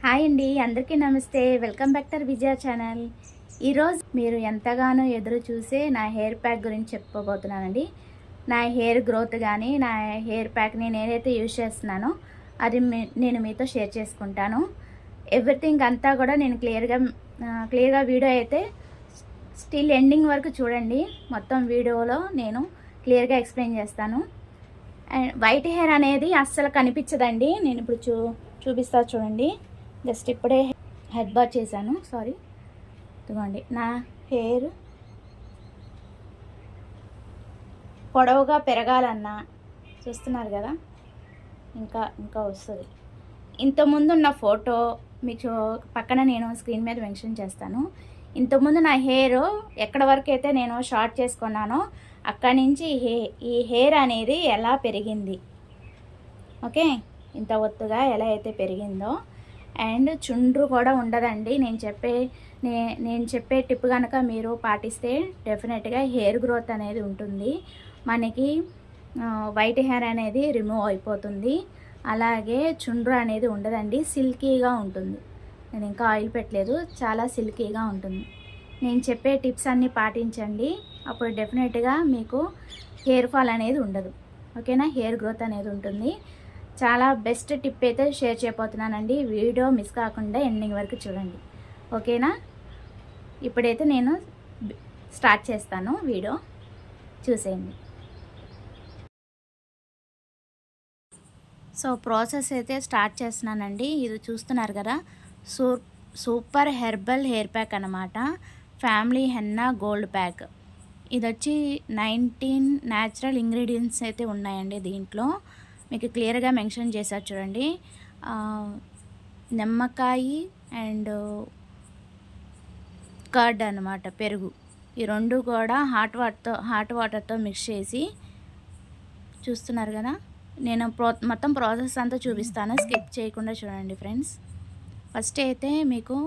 Hi అండి, అందరికీ నమస్తే. Welcome back to Vijaya channel. ఈరోజు మీరు ఎంతగానో ఎదురు చూసే నా హెయిర్ ప్యాక్ గురించి చెప్పుకోబోతున్నానండి. నా హెయిర్ గ్రోత్ కానీ నా హెయిర్ ప్యాక్ని నేనైతే యూజ్ చేస్తున్నానో అది నేను మీతో షేర్ చేసుకుంటాను. ఎవ్రీథింగ్ అంతా కూడా నేను క్లియర్గా వీడియో అయితే స్టిల్ ఎండింగ్ వరకు చూడండి. మొత్తం వీడియోలో నేను క్లియర్గా ఎక్స్ప్లెయిన్ చేస్తాను. అండ్ వైట్ హెయిర్ అనేది అస్సలు కనిపించదండి. నేను ఇప్పుడు చూపిస్తా చూడండి. జస్ట్ ఇప్పుడే హెడ్ బాత్ చేశాను. ఇదిగోండి నా హెయిర్ పొడవుగా పెరగాలన్నా చూస్తున్నారు కదా, ఇంకా వస్తుంది. ఇంతకుముందు ఉన్న ఫోటో మీకు పక్కన నేను స్క్రీన్ మీద మెన్షన్ చేస్తాను. ఇంతకుముందు నా హెయిర్ ఎక్కడ వరకు అయితే నేను షార్ట్ చేసుకున్నానో అక్కడి నుంచి ఈ హెయిర్ అనేది ఎలా పెరిగింది, ఓకే, ఇంత ఒత్తుగా ఎలా అయితే పెరిగిందో. అండ్ చుండ్రు కూడా ఉండదండి. నేను చెప్పే టిప్ కనుక మీరు పాటిస్తే డెఫినెట్గా హెయిర్ గ్రోత్ అనేది ఉంటుంది. మనకి వైట్ హెయిర్ అనేది రిమూవ్ అయిపోతుంది. అలాగే చుండ్రు అనేది ఉండదండి, సిల్కీగా ఉంటుంది. నేను ఇంకా ఆయిల్ పెట్టలేదు, చాలా సిల్కీగా ఉంటుంది. నేను చెప్పే టిప్స్ అన్నీ పాటించండి, అప్పుడు డెఫినెట్గా మీకు హెయిర్ ఫాల్ అనేది ఉండదు, ఓకేనా. హెయిర్ గ్రోత్ అనేది ఉంటుంది. చాలా బెస్ట్ టిప్ అయితే షేర్ చేయబోతున్నానండి. వీడియో మిస్ కాకుండా ఎండింగ్ వరకు చూడండి, ఓకేనా. ఇప్పుడైతే నేను స్టార్ట్ చేస్తాను, వీడియో చూసేయండి. సో ప్రాసెస్ అయితే స్టార్ట్ చేస్తున్నానండి. ఇది చూస్తున్నారు కదా, సూపర్ హెర్బల్ హెయిర్ ప్యాక్ అన్నమాట. Family henna gold pack. ఇది వచ్చి 19 న్యాచురల్ ఇంగ్రీడియంట్స్ అయితే ఉన్నాయండి దీంట్లో. మీకు క్లియర్గా మెన్షన్ చేశారు చూడండి. నిమ్మకాయ అండ్ కర్డ్ అనమాట, పెరుగు. ఈ రెండు కూడా హాట్ వాటర్తో మిక్స్ చేసి, చూస్తున్నారు కదా. నేను మొత్తం ప్రాసెస్ అంతా చూపిస్తాను, స్కిప్ చేయకుండా చూడండి ఫ్రెండ్స్. ఫస్ట్ అయితే మీకు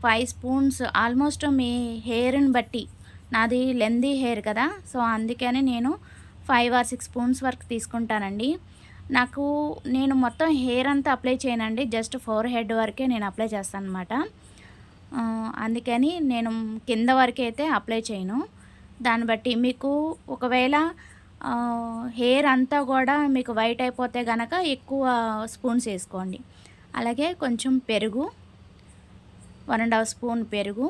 5 స్పూన్స్, ఆల్మోస్ట్ మీ హెయిర్ని బట్టి, నాది లెందీ హెయిర్ కదా, సో అందుకని నేను 5 or 6 స్పూన్స్ వరకు తీసుకుంటానండి. నేను మొత్తం హెయిర్ అంతా అప్లై చేయనండి, జస్ట్ ఫోర్ హెడ్ వరకే నేను అప్లై చేస్తాను అనమాట. అందుకని నేను కింద వరకే అయితే అప్లై చేయను. దాన్ని బట్టి మీకు ఒకవేళ హెయిర్ అంతా కూడా మీకు వైట్ అయిపోతే కనుక ఎక్కువ స్పూన్స్ వేసుకోండి. అలాగే కొంచెం పెరుగు, 1.5 స్పూన్ పెరుగు.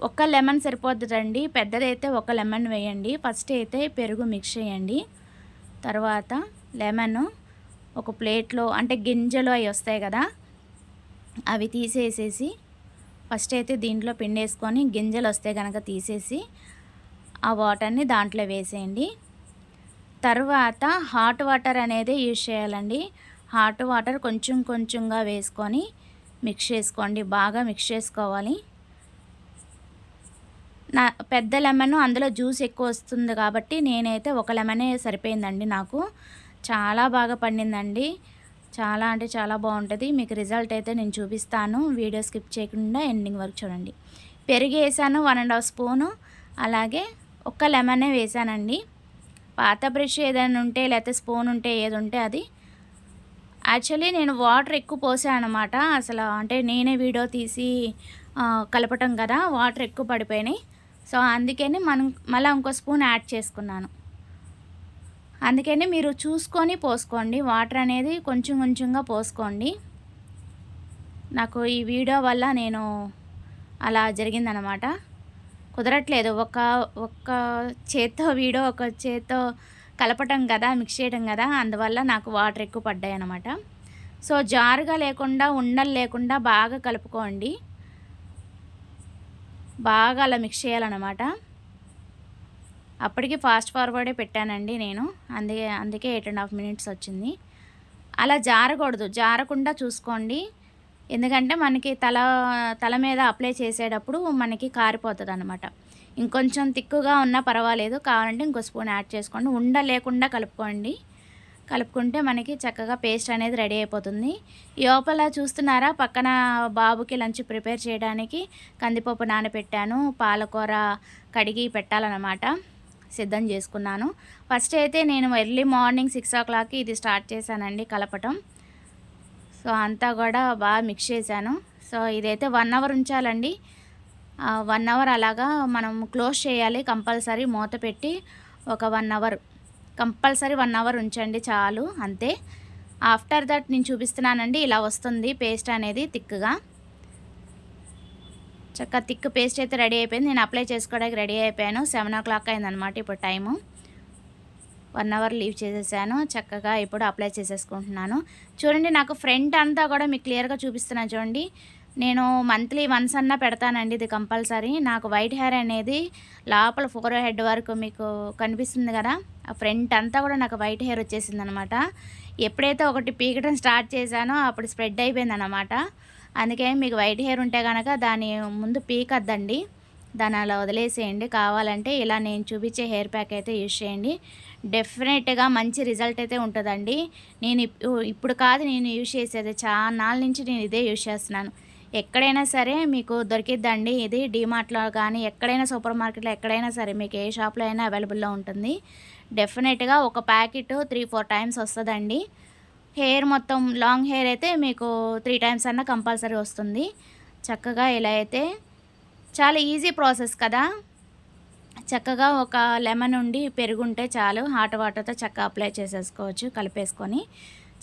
ఒక్క లెమన్ సరిపోతుందండి, పెద్దదైతే ఒక లెమన్ వేయండి. ఫస్ట్ అయితే పెరుగు మిక్స్ చేయండి. తర్వాత లెమన్ ఒక ప్లేట్లో, అంటే గింజలు అవి వస్తాయి కదా, అవి తీసేసేసి ఫస్ట్ అయితే దీంట్లో పిండేసుకొని, గింజలు వస్తే కనుక తీసేసి ఆ వాటర్ని దాంట్లో వేసేయండి. తర్వాత హాట్ వాటర్ అనేది యూజ్ చేయాలండి. హాట్ వాటర్ కొంచెం కొంచెంగా వేసుకొని మిక్స్ చేసుకోండి, బాగా మిక్స్ చేసుకోవాలి. పెద్ద లెమన్ అందులో జ్యూస్ ఎక్కువ వస్తుంది కాబట్టి నేనైతే ఒక లెమనే సరిపోయిందండి. నాకు చాలా బాగా పండిందండి, చాలా అంటే చాలా బాగుంటుంది. మీకు రిజల్ట్ అయితే నేను చూపిస్తాను, వీడియో స్కిప్ చేయకుండా ఎండింగ్ వరకు చూడండి. పెరుగు వేసాను 1.5 స్పూను, అలాగే ఒక్క లెమనే వేసానండి. పాత బ్రష్ ఏదైనా ఉంటే, లేకపోతే స్పూన్ ఉంటే, ఏది ఉంటే అది. యాక్చువల్లీ నేను వాటర్ ఎక్కువ పోసాను అనమాట. అసలు అంటే నేనే వీడియో తీసి కలపటం కదా, వాటర్ ఎక్కువ పడిపోయినాయి. సో అందుకని మళ్ళీ ఇంకో స్పూన్ యాడ్ చేసుకున్నాను. అందుకని మీరు చూసుకొని పోసుకోండి, వాటర్ అనేది కొంచెం కొంచెంగా పోసుకోండి. నాకు ఈ వీడియో వల్ల నేను అలా జరిగిందనమాట, కుదరట్లేదు. ఒక్క చేత్తో వీడియో, ఒక చేత్తో కలపటం కదా, మిక్స్ చేయడం కదా, అందువల్ల నాకు వాటర్ ఎక్కువ పడ్డాయి అన్నమాట. సో జారుగా లేకుండా, ఉండలు లేకుండా బాగా కలుపుకోండి. బాగా అలా మిక్స్ చేయాలన్నమాట. అప్పటికి ఫాస్ట్ ఫార్వర్డే పెట్టానండి నేను, అందుకే 8.5 minutes వచ్చింది. అలా జారకూడదు, జారకుండా చూసుకోండి. ఎందుకంటే మనకి తల మీద అప్లై చేసేటప్పుడు మనకి కారిపోతుంది అనమాట. ఇంకొంచెం తిక్కుగా ఉన్నా పర్వాలేదు, కావాలంటే ఇంకో స్పూన్ యాడ్ చేసుకోండి. ఉండలేకుండా కలుపుకుంటే మనకి చక్కగా పేస్ట్ అనేది రెడీ అయిపోతుంది. లోపల చూస్తున్నారా, పక్కన బాబుకి లంచ్ ప్రిపేర్ చేయడానికి కందిపప్పు నానబెట్టాను, పాలకూర కడిగి పెట్టాలన్నమాట, సిద్ధం చేసుకున్నాను. ఫస్ట్ అయితే నేను ఎర్లీ మార్నింగ్ 6 o'clock ఇది స్టార్ట్ చేశానండి కలపటం. సో అంతా కూడా బాగా మిక్స్ చేశాను. సో ఇదైతే 1 అవర్ ఉంచాలండి. 1 అవర్ అలాగా మనం క్లోజ్ చేయాలి కంపల్సరీ, మూత పెట్టి ఒక 1 అవర్ కంపల్సరీ 1 అవర్ ఉంచండి చాలు, అంతే. ఆఫ్టర్ దట్ నేను చూపిస్తున్నానండి, ఇలా వస్తుంది పేస్ట్ అనేది థిక్గా. చక్కగా థిక్ పేస్ట్ అయితే రెడీ అయిపోయింది. నేను అప్లై చేసుకోవడానికి రెడీ అయిపోయాను. 7 o'clock అయిందనమాట ఇప్పుడు టైము. 1 అవర్ లీవ్ చేసేసాను. చక్కగా ఇప్పుడు అప్లై చేసేసుకుంటున్నాను. చూడండి, నాకు ఫ్రంట్ అంతా కూడా మీకు క్లియర్గా చూపిస్తున్నాను చూడండి. నేను మంత్లీ వన్స్ అన్నా పెడతానండి ఇది కంపల్సరీ. నాకు వైట్ హెయిర్ అనేది లోపల ఫోర్ హెడ్ వరకు మీకు కనిపిస్తుంది కదా, ఆ ఫ్రంట్ అంతా కూడా నాకు వైట్ హెయిర్ వచ్చేసింది అనమాట. ఎప్పుడైతే ఒకటి పీకడం స్టార్ట్ చేశానో అప్పుడు స్ప్రెడ్ అయిపోయింది అనమాట. అందుకే మీకు వైట్ హెయిర్ ఉంటే కనుక దాని ముందు పీకద్దండి, దాన్ని అలా వదిలేసేయండి. కావాలంటే ఇలా నేను చూపించే హెయిర్ ప్యాక్ అయితే యూజ్ చేయండి. డెఫినెట్గా మంచి రిజల్ట్ అయితే ఉంటుందండి. నేను ఇప్పుడు కాదు నేను యూజ్ చేసేది, చాలా నాళ్ళ నుంచి నేను ఇదే యూజ్ చేస్తున్నాను. ఎక్కడైనా సరే మీకు దొరికిద్దండి ఇది, డీమార్ట్లో కానీ ఎక్కడైనా సూపర్ మార్కెట్లో ఎక్కడైనా సరే మీకు ఏ షాప్లో అయినా అవైలబుల్లో ఉంటుంది. డెఫినెట్గా ఒక ప్యాకెట్ 3-4 టైమ్స్ వస్తుందండి. హెయిర్ మొత్తం లాంగ్ హెయిర్ అయితే మీకు 3 టైమ్స్ అన్నా కంపల్సరీ వస్తుంది. చక్కగా ఇలా అయితే చాలా ఈజీ ప్రాసెస్ కదా. చక్కగా ఒక లెమన్ ఉండి పెరుగుంటే చాలు, హాట్ వాటర్తో చక్కగా అప్లై చేసేసుకోవచ్చు కలిపేసుకొని.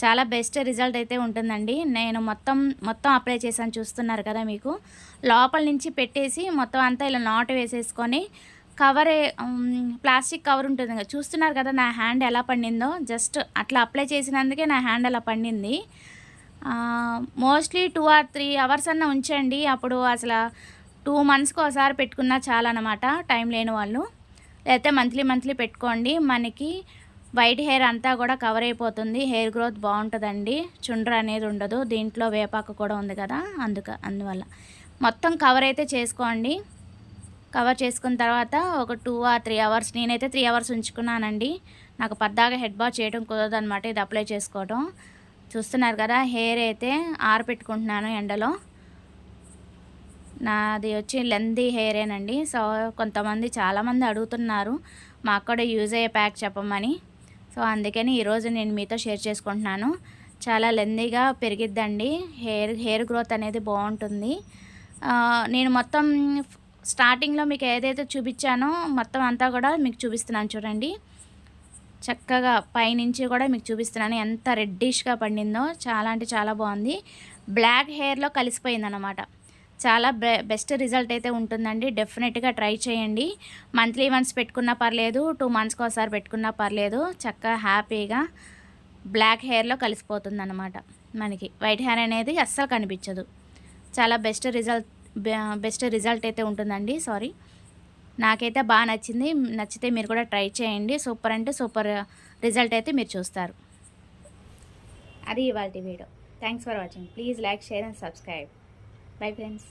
చాలా బెస్ట్ రిజల్ట్ అయితే ఉంటుందండి. నేను మొత్తం అప్లై చేశాను చూస్తున్నారు కదా, మీకు లోపల నుంచి పెట్టేసి మొత్తం అంతా ఇలా నాటు వేసేసుకొని కవరే, ప్లాస్టిక్ కవర్ ఉంటుంది కదా, చూస్తున్నారు కదా నా హ్యాండ్ ఎలా పండిందో. జస్ట్ అట్లా అప్లై చేసినందుకే నా హ్యాండ్ అలా పండింది. మోస్ట్లీ 2 or 3 అవర్స్ అన్న ఉంచండి, అప్పుడు అసలు 2 monthsకి ఒకసారి పెట్టుకున్నా చాలన్నమాట టైం లేని వాళ్ళు. లేకపోతే మంత్లీ పెట్టుకోండి. మనకి వైట్ హెయిర్ అంతా కూడా కవర్ అయిపోతుంది, హెయిర్ గ్రోత్ బాగుంటుందండి, చుండ్ర అనేది ఉండదు. దీంట్లో వేపాకు కూడా ఉంది కదా, అందువల్ల మొత్తం కవర్ అయితే చేసుకోండి. కవర్ చేసుకున్న తర్వాత ఒక 2 or 3 అవర్స్, నేనైతే 3 అవర్స్ ఉంచుకున్నానండి. నాకు పద్దాగా హెడ్ బాత్ చేయడం కుదరదు అనమాట ఇది అప్లై చేసుకోవడం. చూస్తున్నారు కదా, హెయిర్ అయితే ఆరబెట్టుకుంటున్నాను ఎండలో. నాది వచ్చి లెందీ హెయిరేనండి. సో కొంతమంది చాలామంది అడుగుతున్నారు మాకు కూడా యూజ్ అయ్యే ప్యాక్ చెప్పమని. సో అందుకని ఈరోజు నేను మీతో షేర్ చేసుకుంటున్నాను. చాలా లెందీగా పెరిగిద్దండి హెయిర్ గ్రోత్ అనేది బాగుంటుంది. నేను మొత్తం స్టార్టింగ్లో మీకు ఏదైతే చూపించానో మొత్తం అంతా కూడా మీకు చూపిస్తున్నాను చూడండి. చక్కగా పైనుంచి కూడా మీకు చూపిస్తున్నాను ఎంత రెడ్డిష్గా పండిందో. చాలా అంటే చాలా బాగుంది, బ్లాక్ హెయిర్లో కలిసిపోయిందన్నమాట. చాలా బెస్ట్ రిజల్ట్ అయితే ఉంటుందండి. డెఫినెట్గా ట్రై చేయండి. మంత్లీ వన్స్ పెట్టుకున్నా పర్లేదు, 2 monthsకి ఒకసారి పెట్టుకున్నా పర్లేదు. చక్కగా హ్యాపీగా బ్లాక్ హెయిర్లో కలిసిపోతుంది అన్నమాట. మనకి వైట్ హెయిర్ అనేది అస్సలు కనిపించదు. చాలా బెస్ట్ రిజల్ట్ అయితే ఉంటుందండి. నాకైతే బాగా నచ్చింది. నచ్చితే మీరు కూడా ట్రై చేయండి. సూపర్ అంటే సూపర్ రిజల్ట్ అయితే మీరు చూస్తారు. అది ఇవాల్టి video. Thanks for watching. Please like, share and subscribe. Bye friends.